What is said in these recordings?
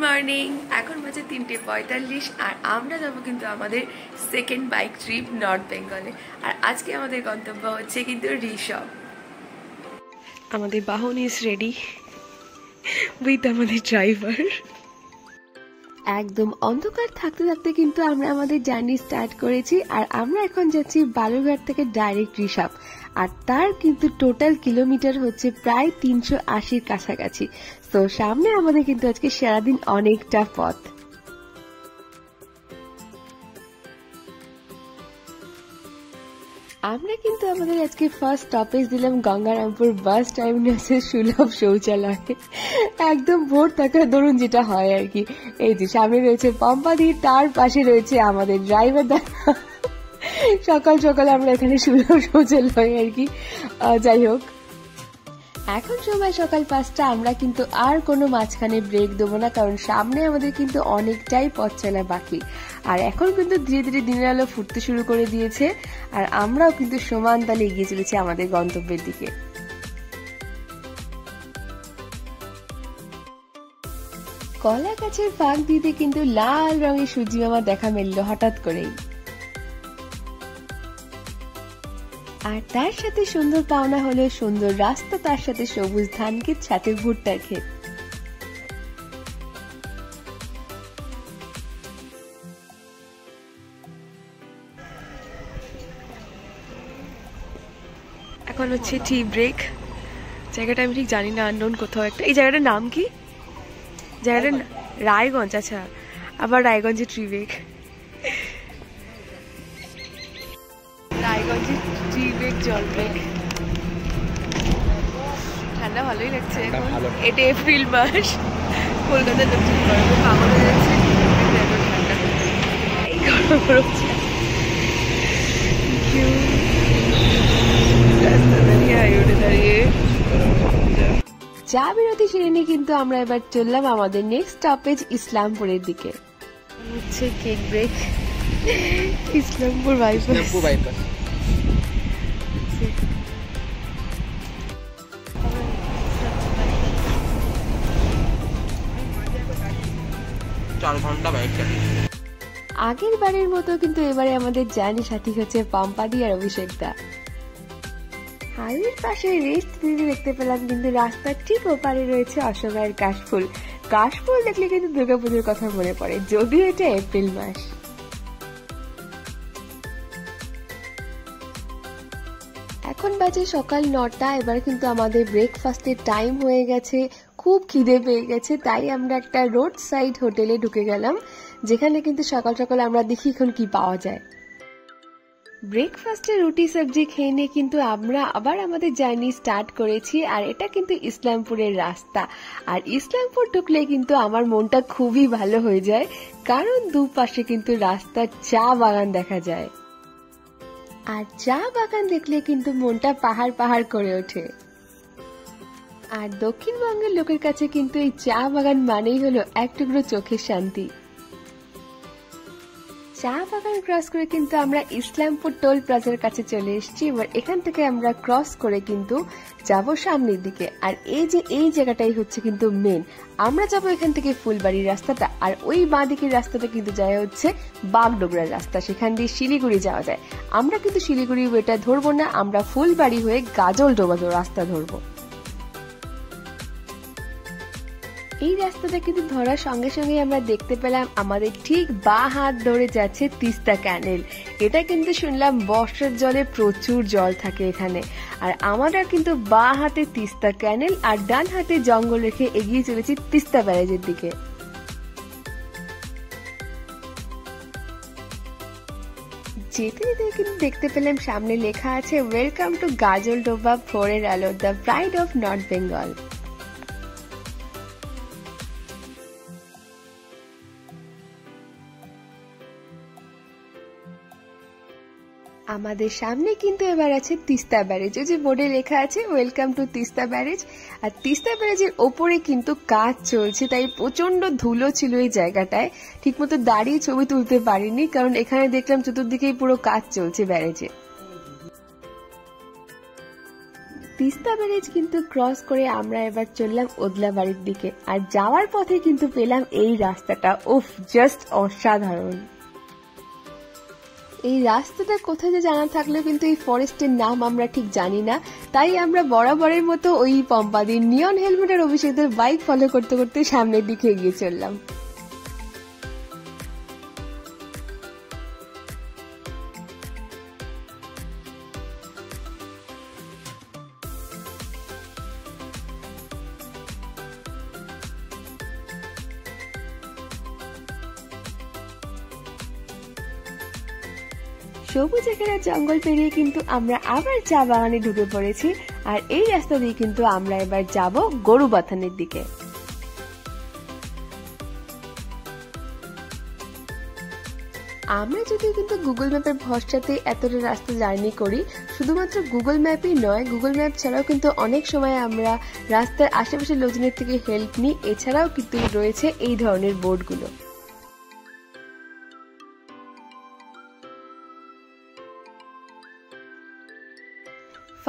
Morning, এখন বাজে 3:45 আর আমরা যাবো কিন্তু আমাদের সেকেন্ড বাইক ট্রিপ নর্থ বেঙ্গলে। আর আজকে আমাদের গন্তব্য হচ্ছে কিন্তু ঋষভ। আমাদের বাহন ইজ রেডি উইথ আমাদের ড্রাইভার। একদম অন্ধকার থাকতে থাকতে কিন্তু আমরা আমাদের জার্নি স্টার্ট করেছি। আর আমরা এখন যাচ্ছি বালুরঘাট থেকে ডাইরেক্ট ঋষভ। আর তার কিন্তু টোটাল কিলোমিটার হচ্ছে প্রায় 380 কাছাকাছি। তো সামনে আমাদের কিন্তু আজকে সারাদিন অনেকটা পথ। আমরা কিন্তু আমাদের আজকে ফার্স্ট স্টপেজ দিলাম গঙ্গারামপুর বাস টার্মিনাসের সুলভ শৌচালয়। একদম ভোর থাকা ধরুন যেটা হয় আর কি। এই যে সামনে রয়েছে পম্পাদি, তার পাশে রয়েছে আমাদের ড্রাইভার দাদা। সকাল সকাল আমরা এখানে সুলভ শৌচালয় আর কি। যাই হোক, এখন সময় সকাল 5টা। আমরা কিন্তু আর কোনো মাঝখানে ব্রেক দেবো না, কারণ সামনে আমাদের কিন্তু অনেকটাই পথ চলা বাকি। আর এখন কিন্তু ধীরে ধীরে দিনের আলো ফুটতে শুরু করে দিয়েছে। আর আমরাও কিন্তু সমান তালে এগিয়ে চলেছি আমাদের গন্তব্যের দিকে। কলা গাছের ফাঁক দিতে কিন্তু লাল রঙের সূর্যি মামা দেখা মিলল হঠাৎ করেই। আর তার সাথে সুন্দর পাওনা হলো সুন্দর রাস্তা, তার সাথে সবুজ ধান ক্ষেত, সাথে ভুট্টার ক্ষেত। এখন হচ্ছে টি ব্রেক। জায়গাটা আমি ঠিক জানি না, আননোন কোথাও একটা। এই জায়গাটার নাম কি? জায়গাটার রায়গঞ্জ। আচ্ছা, আবার রায়গঞ্জে টি ব্রেক। রায়গঞ্জের টি ব্রেক, জল ব্রেক। ঠান্ডা ভালোই লাগছে এখন। এটা এপ্রিল মাস, কলকাতার দক্ষিণ বরফে পাগল হয়ে যাচ্ছে। ঠান্ডা এই গরম পড়ছে। চা বিরতি সেরে নিয়ে কিন্তু আমরা এবার চললাম আমাদের নেক্সট স্টপেজ ইসলামপুরের দিকে। হচ্ছে কেক ব্রেক, ইসলামপুর বাইপাস। আগের বারের মতো কিন্তু এবারে আমাদের জার্নি সাথী হচ্ছে পাম্পাদি আর অভিষেক দা। হাইওয়ের পাশে রেস্ট দিতে দেখতে পেলাম কিন্তু রাস্তার ঠিক ওপারে রয়েছে অসময়ের কাশফুল। কাশফুল দেখলে কিন্তু দুর্গাপুজোর কথা মনে পড়ে, যদিও এটা এপ্রিল মাস। এখন বাজে সকাল 9টা। এবার কিন্তু আমাদের ব্রেকফাস্টের টাইম হয়ে গেছে, খুব খিদে পেয়ে গেছে। তাই আমরা একটা রোড সাইড হোটেলে ঢুকে গেলাম, যেখানে কিন্তু সকাল সকাল আমরা দেখি এখন কি পাওয়া যায়। ব্রেকফাস্টে রুটি সবজি খেয়ে নিয়ে কিন্তু আমরা আবার আমাদের জার্নি স্টার্ট করেছি। আর এটা কিন্তু ইসলামপুরের রাস্তা। আর ইসলামপুর ঢুকলে কিন্তু আমার মনটা খুবই ভালো হয়ে যায়, কারণ দুপাশে কিন্তু রাস্তার চা বাগান দেখা যায়। আর চা বাগান দেখলে কিন্তু মনটা পাহাড় পাহাড় করে ওঠে। আর দক্ষিণবঙ্গের লোকের কাছে কিন্তু এই চা বাগান মানেই হলো এক টুকরো চোখের শান্তি। চা বাগান ক্রস করে কিন্তু আমরা ইসলামপুর টোল প্লাজার কাছে চলে এসেছি। এবার এখান থেকে আমরা ক্রস করে কিন্তু যাব সামনের দিকে। আর এই জায়গাটাই হচ্ছে কিন্তু মেন। আমরা যাব এখান থেকে ফুলবাড়ির রাস্তাটা, আর ওই বাঁ দিকের রাস্তাটা কিন্তু যায় হচ্ছে বাগডোগরার রাস্তা, সেখান দিয়ে শিলিগুড়ি যাওয়া যায়। আমরা কিন্তু শিলিগুড়ি ওয়েটা ধরবো না, আমরা ফুলবাড়ি হয়ে গাজলডোবা রাস্তা ধরবো। এই রাস্তাটা কিন্তু ধরার সঙ্গে সঙ্গে আমরা দেখতে পেলাম আমাদের ঠিক বাঁ হাত ধরে যাচ্ছে তিস্তা ক্যানেল। এটা কিন্তু শুনলাম বর্ষার জলে প্রচুর জল থাকে এখানে। আর আমরা কিন্তু বাঁ হাতে তিস্তা ক্যানেল আর ডান হাতে জঙ্গল রেখে এগিয়ে চলেছি তিস্তা ব্যারেজের দিকে। যেতে যেতে কিন্তু দেখতে পেলাম সামনে লেখা আছে ওয়েলকাম টু গাজলডোবা ফোরের আলো, the pride of north Bengal. আমাদের সামনে কিন্তু এবার আছে তিস্তা ব্যারেজ, ওই যে বোর্ডে লেখা আছে ওয়েলকাম টু তিস্তা ব্যারেজ। আর তিস্তা ব্যারেজের ওপরে কিন্তু কাজ চলছে, তাই প্রচন্ড ধুলো ছিল এই জায়গাটায়, ঠিকমতো দাঁড়িয়ে ছবি তুলতে পারিনি, কারণ এখানে দেখলাম চতুর্দিকেই পুরো কাজ চলছে ব্যারেজে। তিস্তা ব্যারেজ কিন্তু ক্রস করে আমরা এবার চললাম ওদলাবাড়ির দিকে, আর যাওয়ার পথে কিন্তু পেলাম এই রাস্তাটা, উফ জাস্ট অসাধারণ। এই রাস্তাটা কোথায় যে জানা থাকলেও কিন্তু এই ফরেস্টের নাম আমরা ঠিক জানি না, তাই আমরা বরাবরের মতো ওই পম্পাদির নিয়ন হেলমেটের অভিষেকদের বাইক ফলো করতে করতে সামনের দিকে এগিয়ে চললাম। সবুজ এখানে জঙ্গল পেরিয়ে কিন্তু আমরা আবার চা বাগানে ঢুকে পড়েছি, আর এই রাস্তা দিয়ে কিন্তু আমরা এবার যাব গরুবাথানের দিকে। আমরা যদি কিন্তু গুগল ম্যাপের ভরসাতে এতটা রাস্তা জার্নি করি, শুধুমাত্র গুগল ম্যাপই নয়, গুগল ম্যাপ ছাড়াও কিন্তু অনেক সময় আমরা রাস্তার আশেপাশের লোকজনের থেকে হেল্প নিই, এছাড়াও কিন্তু রয়েছে এই ধরনের বোর্ডগুলো।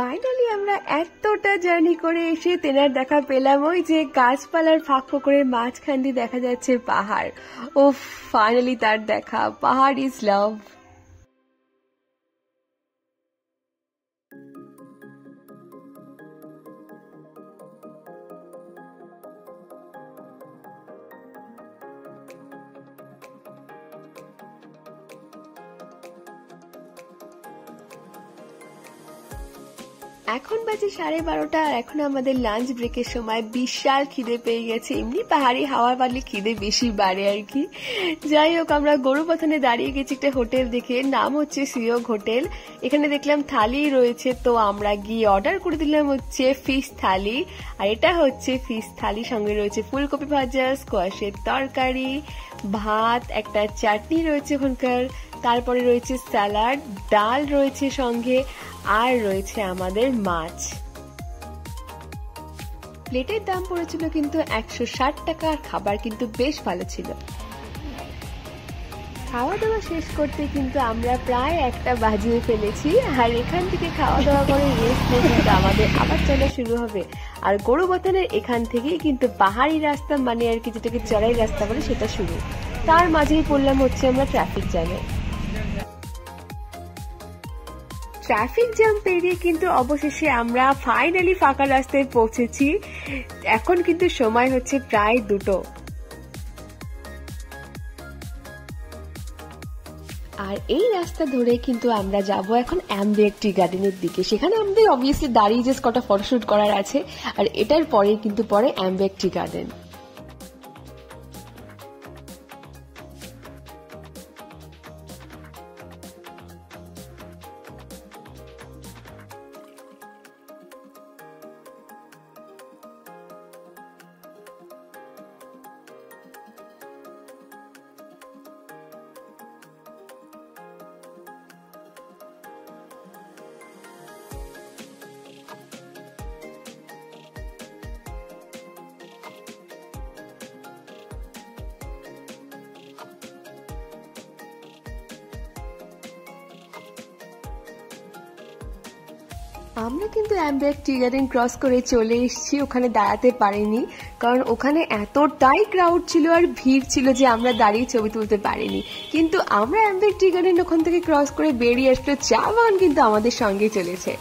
ফাইনালি আমরা এতটা জার্নি করে এসে তেনার দেখা পেলাম, ওই যে গাছপালার ফাঁক ফোকরের মাঝখান দিয়ে দেখা যাচ্ছে পাহাড়। ও ফাইনালি তার দেখা, পাহাড় ইজ লাভ। এখন বাজে 12:30, আর এখন আমাদের লাঞ্চ ব্রেকের সময়। বিশাল খিদে পেয়ে গেছে, এমনি পাহাড়ি হাওয়া বাড়লে খিদে বেশি বাড়ে আর কি। যাই হোক, আমরা গরুবাথানে দাঁড়িয়ে গেছি একটা হোটেল দেখে, নাম হচ্ছে সিয়োগ হোটেল। এখানে দেখলাম থালি রয়েছে, তো আমরা গিয়ে অর্ডার করে দিলাম হচ্ছে ফিশ থালি। আর এটা হচ্ছে ফিশ থালি, সঙ্গে রয়েছে ফুলকপি ভাজা, স্কোয়াশের তরকারি, ভাত, একটা চাটনি রয়েছে ওখানকার, তারপরে রয়েছে স্যালাড, ডাল রয়েছে সঙ্গে, আর রয়েছে আমাদের মাছ। প্লেটের দাম পড়েছিল কিন্তু 160 টাকা, আর খাবার কিন্তু বেশ ভালো ছিল। খাওয়া দাওয়া শেষ করতে কিন্তু আমরা প্রায় 1টা বাজিয়ে ফেলেছি, আর এখান থেকে খাওয়া দাওয়া করে রেস্ট নিয়ে কিন্তু আমাদের আবার চলা শুরু হবে। আর গরুবাথানের এখান থেকেই কিন্তু পাহাড়ি রাস্তা, মানে আর কি যেটাকে চড়াই রাস্তা বলে, সেটা শুরু। তার মাঝেই পড়লাম হচ্ছে আমরা ট্রাফিক জ্যামে। ট্রাফিক জ্যাম পেরিয়ে কিন্তু অবশেষে আমরা ফাইনালি ফাঁকা রাস্তায় পৌঁছেছি। এখন কিন্তু সময় হচ্ছে প্রায় 2টো। আর এই রাস্তা ধরে কিন্তু আমরা যাব এখন অ্যাম্বিয়েন্ট টি গার্ডেনের দিকে। সেখানে আমাদের অবভিয়াসলি দাঁড়িয়ে যে কটা ফটোশুট করার আছে, আর এটার পরে কিন্তু পরে অ্যাম্বিয়েন্ট টি গার্ডেন। আমরা কিন্তু অ্যাম্বিয়েন্ট টি গার্ডেন ক্রস করে চলে এসেছি, ওখানে দাঁড়াতে পারিনি, কারণ ওখানে এতটাই ক্রাউড ছিল আর ভিড় ছিল যে আমরা দাঁড়িয়ে ছবি তুলতে পারিনি। কিন্তু আমরা অ্যাম্বিয়েন্ট টি গার্ডেন ওখান থেকে ক্রস করে বেরিয়ে আসলে চা বাগান কিন্তু আমাদের সঙ্গে চলেছে।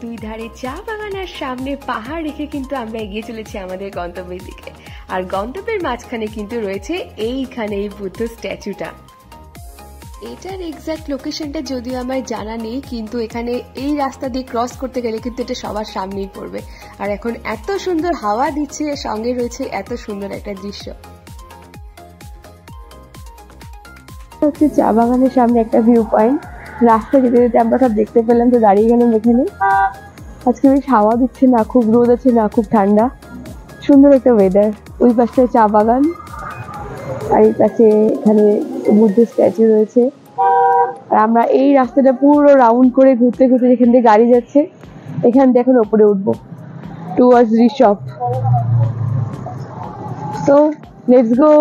দুই ধারে চা বাগান আর সামনে পাহাড় রেখে কিন্তু আমরা এগিয়ে চলেছি আমাদের গন্তব্যের দিকে। আর গন্তব্যের মাঝখানে কিন্তু রয়েছে এইখানে এই বুদ্ধ স্ট্যাচুটা। এটার এক্সাক্ট লোকেশনটা যদিও আমার জানা নেই, কিন্তু এখানে এই রাস্তা দিয়ে ক্রস করতে গেলে কিন্তু এটা সবার সামনেই পড়বে। আর এখন এত সুন্দর হাওয়া দিচ্ছে, সঙ্গে রয়েছে এত সুন্দর একটা দৃশ্য। হচ্ছে চা বাগানের সামনে একটা ভিউ পয়েন্ট, রাস্তা যেতে যেতে আমরা সব দেখতে পেলাম, তো দাঁড়িয়ে গেলাম এখানে। আজকে বেশ হাওয়া দিচ্ছে, না খুব রোদ আছে না খুব ঠান্ডা, সুন্দর একটা ওয়েদার। ওই পাশটায় চা বাগান, আর এর কাছে এখানে বুদ্ধ স্ট্যাচু রয়েছে। আর আমরা এই রাস্তাটা পুরো রাউন্ড করে ঘুরতে ঘুরতে যেখান দিয়ে গাড়ি যাচ্ছে এখান দিয়ে এখন ওপরে উঠবো towards Rishop. So let's go.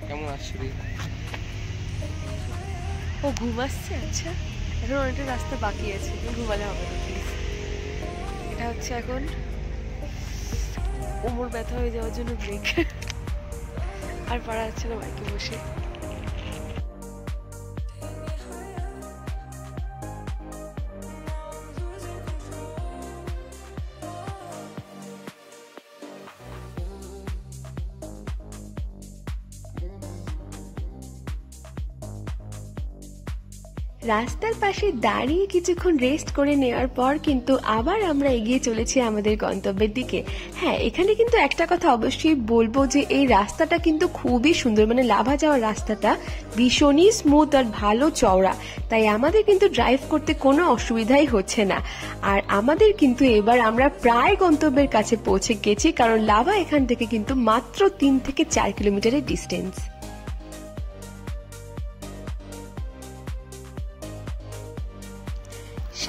কেমন আসছে? ও ঘুমাচ্ছে। আচ্ছা, এখন অনেকটা রাস্তা বাকি আছে, ঘুমালে হবে না প্লিজ। এটা হচ্ছে এখন কোমর ব্যথা হয়ে যাওয়ার জন্য ব্রেক। আর পারা যাচ্ছে না বাইকে বসে। রাস্তার পাশে দাঁড়িয়ে কিছুক্ষণ রেস্ট করে নেওয়ার পর কিন্তু আবার আমরা এগিয়ে চলেছি আমাদের গন্তব্যের দিকে। হ্যাঁ, এখানে কিন্তু একটা কথা অবশ্যই বলবো যে এই রাস্তাটা কিন্তু খুবই সুন্দর, মানে লাভা যাওয়ার রাস্তাটা ভীষণই স্মুথ আর ভালো চওড়া, তাই আমাদের কিন্তু ড্রাইভ করতে কোনো অসুবিধাই হচ্ছে না। আর আমাদের কিন্তু এবার আমরা প্রায় গন্তব্যের কাছে পৌঁছে গেছি, কারণ লাভা এখান থেকে কিন্তু মাত্র 3 থেকে 4 কিলোমিটারের ডিস্টেন্স।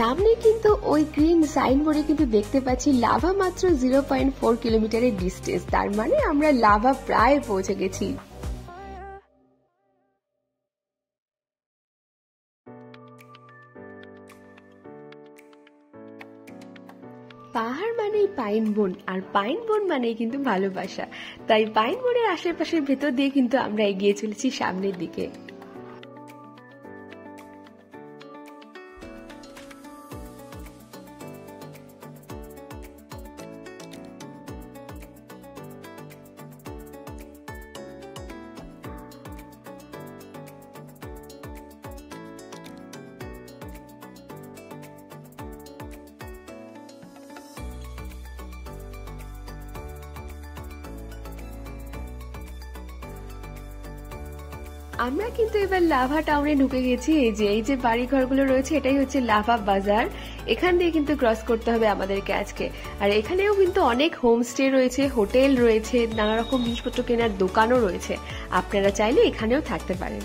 সামনে কিন্তু ওই গ্রিন সাইনবোর্ডে কিন্তু দেখতে পাচ্ছি লাভা মাত্র 0.4 কিলোমিটারের ডিস্টেন্স, তার মানে আমরা লাভা প্রায় পৌঁছে গেছি। পাহাড় মানেই পাইন বন, আর পাইন বন মানেই কিন্তু ভালোবাসা, তাই পাইন বনের আশেপাশের ভেতর দিয়ে কিন্তু আমরা এগিয়ে চলেছি সামনের দিকে। আমরা কিন্তু এবার লাভা টাউনে ঢুকে গেছি। এই যে বাড়ি ঘরগুলো রয়েছে এটাই হচ্ছে লাভা বাজার। এখান দিয়ে কিন্তু ক্রস করতে হবে আমাদেরকে আজকে। আর এখানেও কিন্তু অনেক হোমস্টে রয়েছে, হোটেল রয়েছে, নানা রকম জিনিসপত্র কেনার দোকানও রয়েছে, আপনারা চাইলে এখানেও থাকতে পারেন।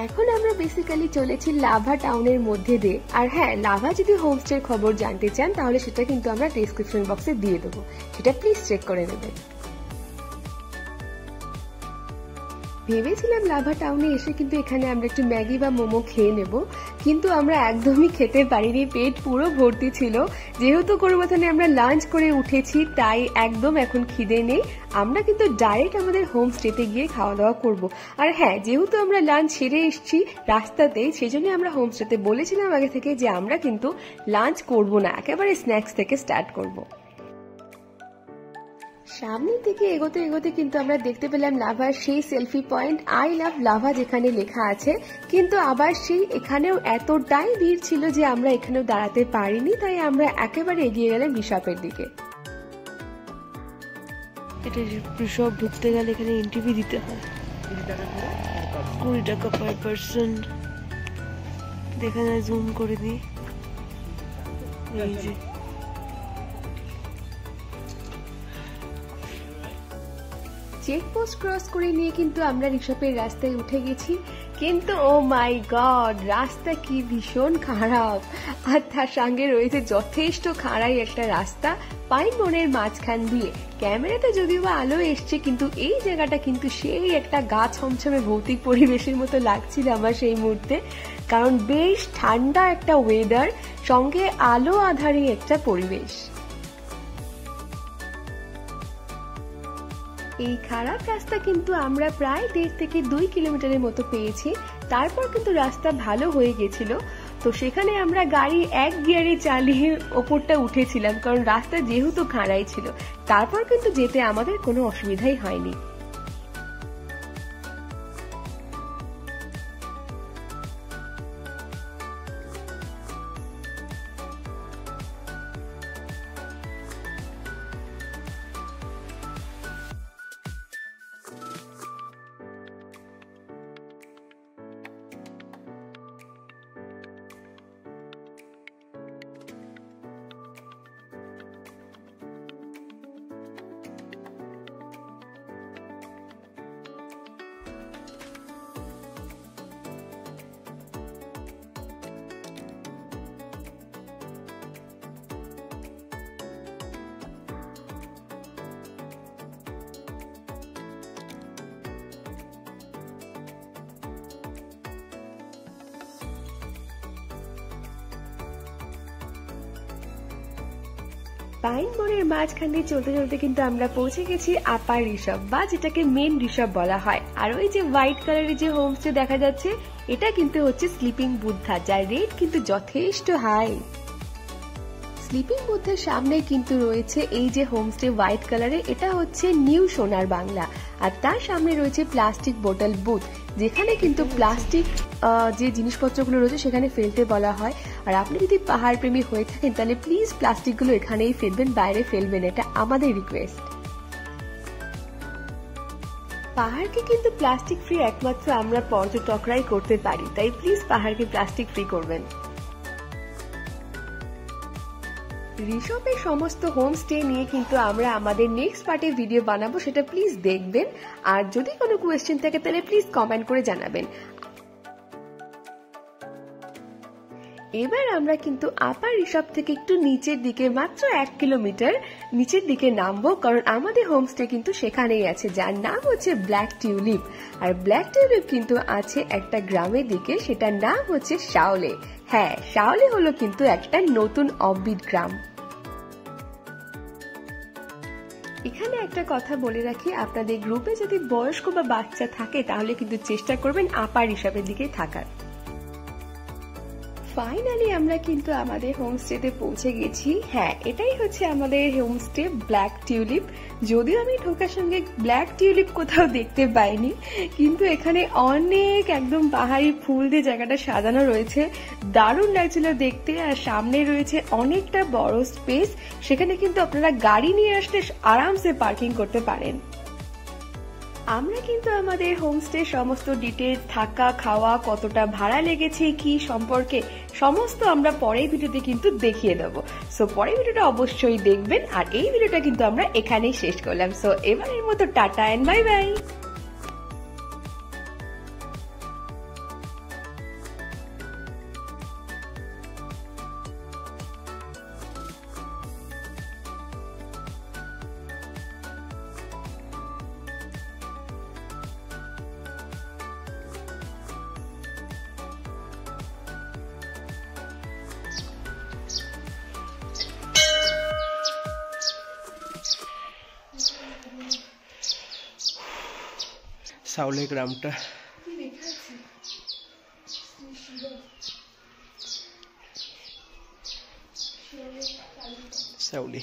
এখন আমরা বেসিক্যালি চলেছি লাভা টাউনের মধ্যে দিয়ে। আর হ্যাঁ, লাভা যদি হোমস্টের খবর জানতে চান তাহলে সেটা কিন্তু আমরা ডেসক্রিপশন বক্সে দিয়ে দেবো, সেটা প্লিজ চেক করে নেবেন। ভেবেছিলাম লাভা টাউনে এসে কিন্তু এখানে আমরা একটু ম্যাগি বা মোমো খেয়ে নেব, কিন্তু আমরা একদমই খেতে পারিনি, পেট পুরো ভর্তি ছিল। যেহেতু গরুমাথানে আমরা লাঞ্চ করে উঠেছি তাই একদম এখন খিদে নেই, আমরা কিন্তু ডাইরেক্ট আমাদের হোমস্টেতে গিয়ে খাওয়া দাওয়া করব। আর হ্যাঁ, যেহেতু আমরা লাঞ্চ সেরে এসেছি রাস্তাতেই, সেই জন্য আমরা হোমস্টেতে বলেছিলাম আগে থেকে যে আমরা কিন্তু লাঞ্চ করব না, একেবারে স্ন্যাক্স থেকে স্টার্ট করব। সামনের দিকে এগোতে এগোতে কিন্তু আমরা দেখতে পেলাম লাভার সেই selfie point I love lava যেখানে লেখা আছে, কিন্তু আবার সেই এখানেও এতটাই ভিড় ছিল যে আমরা এখানেও দাঁড়াতে পারিনি, তাই আমরা একেবারে এগিয়ে গেলাম ঋষভের দিকে। এটা ঋষভ ঢুকতে গেলে এখানে এন্ট্রি ফি দিতে হয় 20 টাকা পার পার্সন। দেখা যায়, জুম করে দিই, এই যে চেকপোস্ট ক্রস করে নিয়ে কিন্তু আমরা ঋষভের রাস্তায় উঠে গেছি, কিন্তু ও মাই গড, রাস্তা কি ভীষণ খারাপ, আর তার সঙ্গে রয়েছে যথেষ্ট খাড়াই একটা রাস্তা পাইন বনের মাঝখান দিয়ে। ক্যামেরাতে যদিও বা আলো এসছে, কিন্তু এই জায়গাটা কিন্তু সেই একটা গা ছমছমে ভৌতিক পরিবেশের মতো লাগছিল আমার সেই মুহূর্তে, কারণ বেশ ঠান্ডা একটা ওয়েদার, সঙ্গে আলো আধারে একটা পরিবেশ। এই খারাপ রাস্তা কিন্তু আমরা প্রায় 1.5 থেকে 2 কিলোমিটারের মতো পেয়েছি, তারপর কিন্তু রাস্তা ভালো হয়ে গেছিল, তো সেখানে আমরা গাড়ি এক গিয়ারে চালিয়ে ওপরটা উঠেছিলাম, কারণ রাস্তা যেহেতু খাড়াই ছিল। তারপর কিন্তু যেতে আমাদের কোনো অসুবিধাই হয়নি। পাইন বনের মাঝখান দিয়ে চলতে চলতে কিন্তু আমরা পৌঁছে গেছি আপার ঋষভ, বা যেটাকে মেন ঋষভ বলা হয়। আর ওই যে হোয়াইট কালারের যে হোমস্টে দেখা যাচ্ছে, এটা কিন্তু হচ্ছে স্লিপিং বুদ্ধা, যার রেট কিন্তু যথেষ্ট হাই। স্লিপিং বুদ্ধের সামনে কিন্তু রয়েছে এই যে হোমস্টে হোয়াইট কালারের, এটা হচ্ছে নিউ সোনার বাংলা, আর তার সামনে রয়েছে প্লাস্টিক বোতল বুথ, যেখানে কিন্তু প্লাস্টিক যে জিনিসপত্রগুলো রয়েছে সেখানে ফেলতে বলা হয়। আর আপনি যদি পাহাড় প্রেমী হয়ে থাকেন তাহলে প্লিজ প্লাস্টিকগুলো এখানেই ফেলবেন, বাইরে ফেলবেন, এটা আমাদের রিকোয়েস্ট। পাহাড়কে কিন্তু প্লাস্টিক ফ্রি একমাত্র আমরা পর্যটকরাই করতে পারি, তাই প্লিজ পাহাড়কে প্লাস্টিক ফ্রি করবেন। ঋষভের সমস্ত হোমস্টে নিয়ে কিন্তু আমরা আমাদের নেক্সট পার্টে ভিডিও বানাবো, সেটা প্লিজ দেখবেন। আর যদি কোনো কোয়েশ্চেন থাকে তাহলে প্লিজ কমেন্ট করে জানাবেন। এবার আমরা কিন্তু আপার ঋষভ থেকে একটু নিচের দিকে, মাত্র 1 কিলোমিটার নিচের দিকে নামবো, কারণ আমাদের হোমস্টে কিন্তু সেখানেই আছে, যার নাম হচ্ছে ব্ল্যাক টিউলিপ। আর ব্ল্যাক টিউলিপ কিন্তু আছে একটা গ্রামের দিকে, সেটার নাম হচ্ছে শাওলে। হ্যাঁ, শাওলে হলো কিন্তু একটা নতুন অফবিট গ্রাম। এখানে একটা কথা বলে রাখি, আপনাদের গ্রুপে যদি বয়স্ক বা বাচ্চা থাকে তাহলে কিন্তু চেষ্টা করবেন আপার ঋষভের দিকে থাকার। ফাইনালি আমরা কিন্তু আমাদের হোমস্টেতে পৌঁছে গেছি। হ্যাঁ, এটাই হচ্ছে আমাদের হোমস্টে ব্ল্যাক টিউলিপ। যদিও আমি ঢোকার সঙ্গে ব্ল্যাক টিউলিপ কোথাও দেখতে পাইনি, কিন্তু এখানে অনেক একদম পাহাড়ি ফুল দিয়ে জায়গাটা সাজানো রয়েছে, দারুণ লাগছিল দেখতে। আর সামনে রয়েছে অনেকটা বড় স্পেস, সেখানে কিন্তু আপনারা গাড়ি নিয়ে আসলে আরামসে পার্কিং করতে পারেন। আমরা কিন্তু আমাদের হোমস্টে সমস্ত ডিটেইলস, থাকা খাওয়া, কতটা ভাড়া লেগেছে, কি সম্পর্কে সমস্ত আমরা পরের ভিডিওতে কিন্তু দেখিয়ে দেবো। সো পরের ভিডিওটা অবশ্যই দেখবেন। আর এই ভিডিওটা কিন্তু আমরা এখানেই শেষ করলাম। সো এবারের মতো টাটা এন্ড বাই বাই। শাওলে গ্রামটা শাওলে।